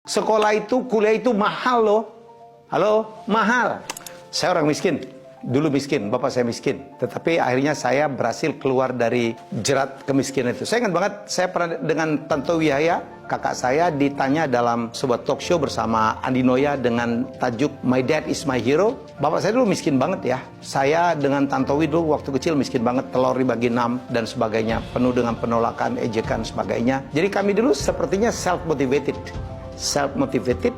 Sekolah itu, kuliah itu mahal loh. Halo, mahal. Saya orang miskin. Dulu miskin, bapak saya miskin. Tetapi akhirnya saya berhasil keluar dari jerat kemiskinan itu. Saya ingat banget, saya pernah dengan Tanto Wihaya, kakak saya, ditanya dalam sebuah talk show bersama Andi Noya dengan tajuk My Dad is My Hero. Bapak saya dulu miskin banget ya. Saya dengan Tantowi dulu waktu kecil miskin banget, telur dibagi 6 dan sebagainya. Penuh dengan penolakan, ejekan, sebagainya. Jadi kami dulu sepertinya self-motivated. Self-motivated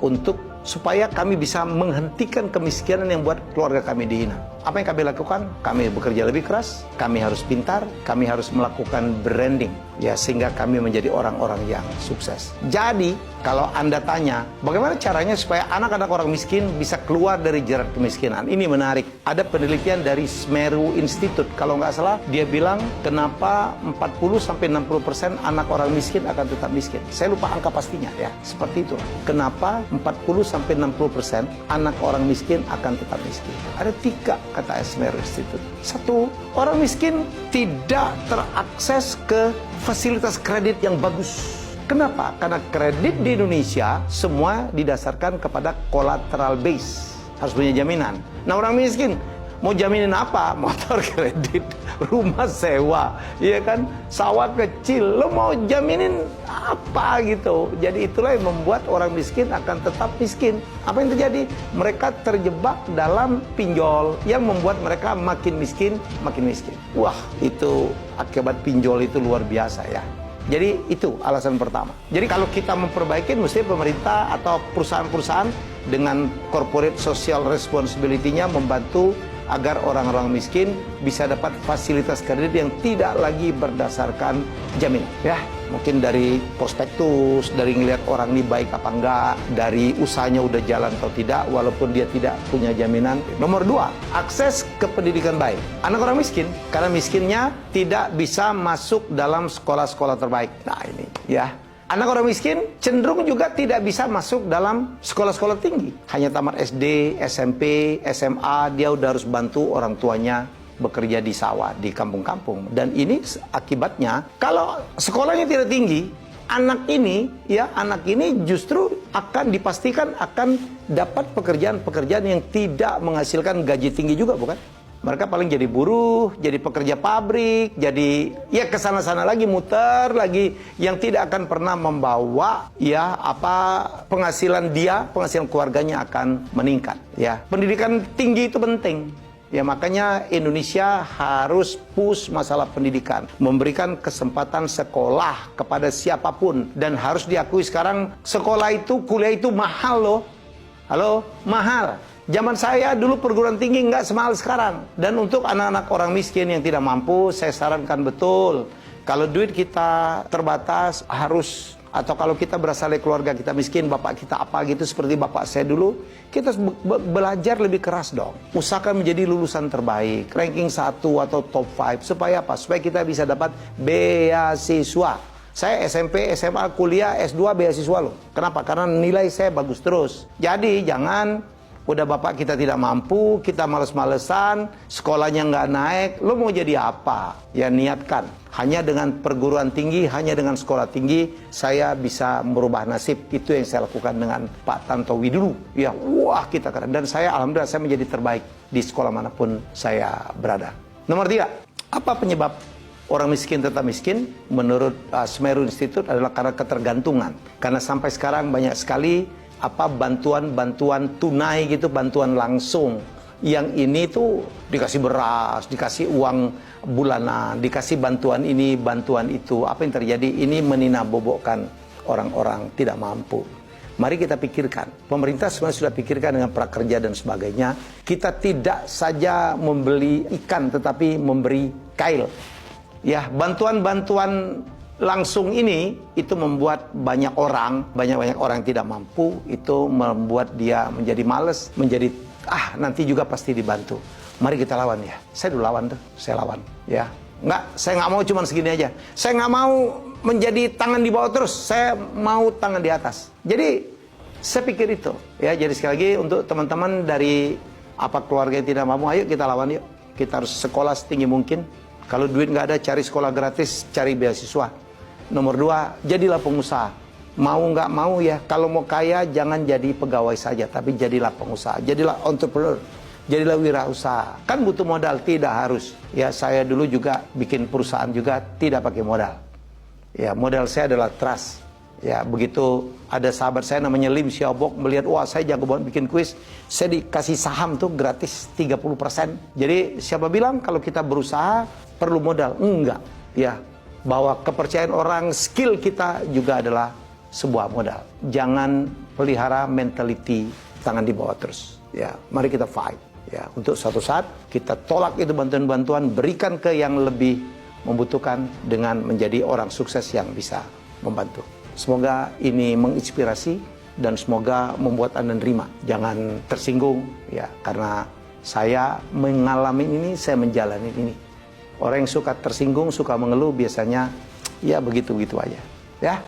untuk supaya kami bisa menghentikan kemiskinan yang buat keluarga kami dihina. Apa yang kami lakukan? Kami bekerja lebih keras, kami harus pintar, kami harus melakukan branding, ya, sehingga kami menjadi orang-orang yang sukses. Jadi, kalau Anda tanya, bagaimana caranya supaya anak-anak orang miskin bisa keluar dari jerat kemiskinan? Ini menarik. Ada penelitian dari Semeru Institute, kalau nggak salah, dia bilang kenapa 40-60% anak orang miskin akan tetap miskin. Saya lupa angka pastinya ya, seperti itu. Kenapa 40-60% anak orang miskin akan tetap miskin? Ada 3 kata Semeru Institute. 1, orang miskin tidak terakses ke fasilitas kredit yang bagus. Kenapa? Karena kredit di Indonesia semua didasarkan kepada collateral base. Harus punya jaminan. Nah, orang miskin mau jaminin apa? Motor kredit, rumah sewa, ya kan? Sawah kecil, lo mau jaminin apa gitu? Jadi itulah yang membuat orang miskin akan tetap miskin. Apa yang terjadi? Mereka terjebak dalam pinjol yang membuat mereka makin miskin, makin miskin. Wah, itu akibat pinjol itu luar biasa ya. Jadi itu alasan pertama. Jadi kalau kita memperbaiki, mesti pemerintah atau perusahaan-perusahaan dengan corporate social responsibility-nya membantu agar orang-orang miskin bisa dapat fasilitas kredit yang tidak lagi berdasarkan jaminan. Ya, mungkin dari prospektus, dari ngelihat orang ini baik apa enggak, dari usahanya udah jalan atau tidak, walaupun dia tidak punya jaminan. Nomor 2, akses ke pendidikan baik. Anak orang miskin, karena miskinnya tidak bisa masuk dalam sekolah-sekolah terbaik. Nah ini, ya. Anak orang miskin cenderung juga tidak bisa masuk dalam sekolah-sekolah tinggi. Hanya tamat SD, SMP, SMA, dia udah harus bantu orang tuanya bekerja di sawah, di kampung-kampung. Dan ini akibatnya, kalau sekolahnya tidak tinggi, anak ini justru akan dipastikan akan dapat pekerjaan-pekerjaan yang tidak menghasilkan gaji tinggi juga, bukan? Mereka paling jadi buruh, jadi pekerja pabrik, jadi ya kesana-sana lagi, muter lagi, yang tidak akan pernah membawa ya penghasilan keluarganya akan meningkat. Ya, pendidikan tinggi itu penting. Ya, makanya Indonesia harus push masalah pendidikan, memberikan kesempatan sekolah kepada siapapun, dan harus diakui sekarang sekolah itu, kuliah itu mahal loh. Halo, mahal. Zaman saya dulu perguruan tinggi nggak semahal sekarang. Dan untuk anak-anak orang miskin yang tidak mampu, saya sarankan betul, kalau duit kita terbatas harus, atau kalau kita berasal dari keluarga kita miskin, bapak kita apa gitu seperti bapak saya dulu, kita belajar lebih keras dong. Usahakan menjadi lulusan terbaik, ranking 1 atau top 5, supaya apa? Supaya kita bisa dapat beasiswa. Saya SMP, SMA, kuliah, S2 beasiswa loh. Kenapa? Karena nilai saya bagus terus. Jadi jangan udah bapak kita tidak mampu, kita males-malesan, sekolahnya nggak naik, lo mau jadi apa? Ya niatkan, hanya dengan perguruan tinggi, hanya dengan sekolah tinggi, saya bisa merubah nasib. Itu yang saya lakukan dengan Pak Tantowi dulu. Ya, wah kita keren. Dan saya, alhamdulillah, saya menjadi terbaik di sekolah manapun saya berada. Nomor 3, apa penyebab orang miskin tetap miskin? Menurut Semeru Institute adalah karena ketergantungan. Karena sampai sekarang banyak sekali bantuan-bantuan tunai gitu, bantuan langsung. Yang ini tuh dikasih beras, dikasih uang bulanan, dikasih bantuan ini, bantuan itu. Apa yang terjadi? Ini meninabobokan orang-orang tidak mampu. Mari kita pikirkan. Pemerintah sebenarnya sudah pikirkan dengan prakerja dan sebagainya. Kita tidak saja membeli ikan, tetapi memberi kail. Ya, bantuan-bantuan langsung ini itu membuat banyak orang yang tidak mampu, itu membuat dia menjadi males, menjadi nanti juga pasti dibantu. Mari kita lawan ya. Saya dulu lawan tuh, saya lawan ya. Saya nggak mau cuma segini aja. Saya nggak mau menjadi tangan di bawah terus. Saya mau tangan di atas. Jadi saya pikir itu ya. Jadi sekali lagi untuk teman-teman dari keluarga yang tidak mampu, ayo kita lawan yuk. Kita harus sekolah setinggi mungkin. Kalau duit nggak ada, cari sekolah gratis, cari beasiswa. Nomor 2, jadilah pengusaha. Mau nggak mau ya, kalau mau kaya jangan jadi pegawai saja, tapi jadilah pengusaha, jadilah entrepreneur, jadilah wirausaha. Kan butuh modal, tidak harus. Ya saya dulu juga bikin perusahaan juga tidak pakai modal. Ya modal saya adalah trust. Ya begitu ada sahabat saya namanya Lim Xiaobok melihat, wah saya jago banget bikin kuis, saya dikasih saham tuh gratis 30%. Jadi siapa bilang kalau kita berusaha perlu modal? Enggak. Ya, bahwa kepercayaan orang, skill kita juga adalah sebuah modal. Jangan pelihara mentality tangan di bawah terus. Ya, mari kita fight. Ya, untuk suatu saat kita tolak itu bantuan-bantuan, berikan ke yang lebih membutuhkan dengan menjadi orang sukses yang bisa membantu. Semoga ini menginspirasi dan semoga membuat Anda nerima. Jangan tersinggung ya, karena saya mengalami ini, saya menjalani ini. Orang yang suka tersinggung, suka mengeluh biasanya ya begitu-begitu aja. Ya.